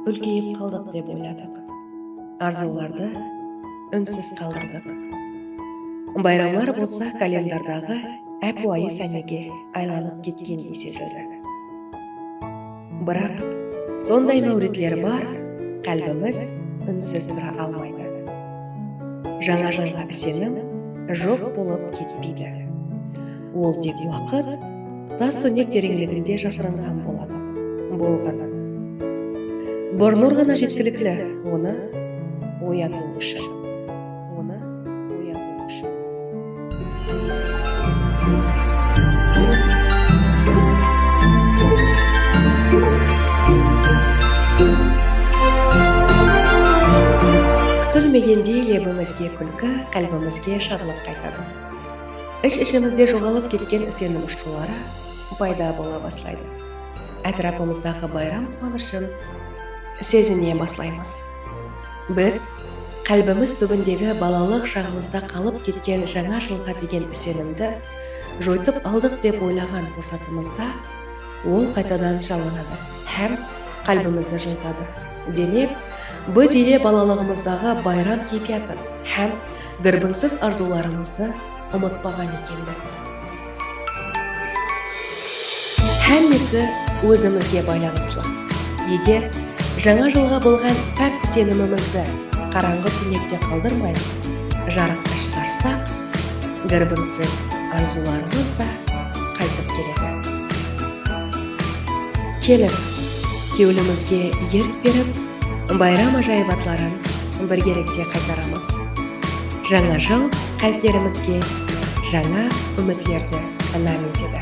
үлкейіп қалдық деп ойладық. Арзуларды үнсіз қалдырдық. Байрамдар болса календардағы әп-уайы сәнеге айланып кеткендей сезілді. Бірақ сондай мәуретлер бар, қалбіміз үнсіз тұра алмайды. Жаңа жылға сенім жоқ болып кетпейді. Ол тек уақыт, тас түнек тереңлігінде жасырынған болады. Болғаны. Бір нұр ғана жеткілікті, оны ояту үшін. Күтілмегенде лебімізге күлкі, қалбімізге шарлық қайтады. Іш-ішімізде жоғалып кеткен сенім ұшқылары пайда бола бастайды. Әтрапымыздағы байрам қуанышын сезіне бастаймыз. Біз қалбіміз түбіндегі балалық шағымызда қалып кеткен жаңа жылға деген сенімді жойтып алдық деп ойлаған фұрсатымызда ол қайтадан жалынады һәм қалбімізді жылытады. Демек, біз еле балалығымыздағы байрам кейпиятын һәм гірбіңсіз арзуларымызды ұмытпаған екенбіз. Әммесі өзімізге байланысты. Егер жаңа жылға болған пәк сенімімізді қараңғы түнекте қалдырмай, жарыққа шығарсақ, гірбіңсіз арзуларымыз да қайтып келеді. Келіп, кеуілімізге ерік беріп, байрам ажайбатларын біргелікте қайтарамыз. Жаңа жыл қалптерімізге жаңа үмітлерді нәм етеді.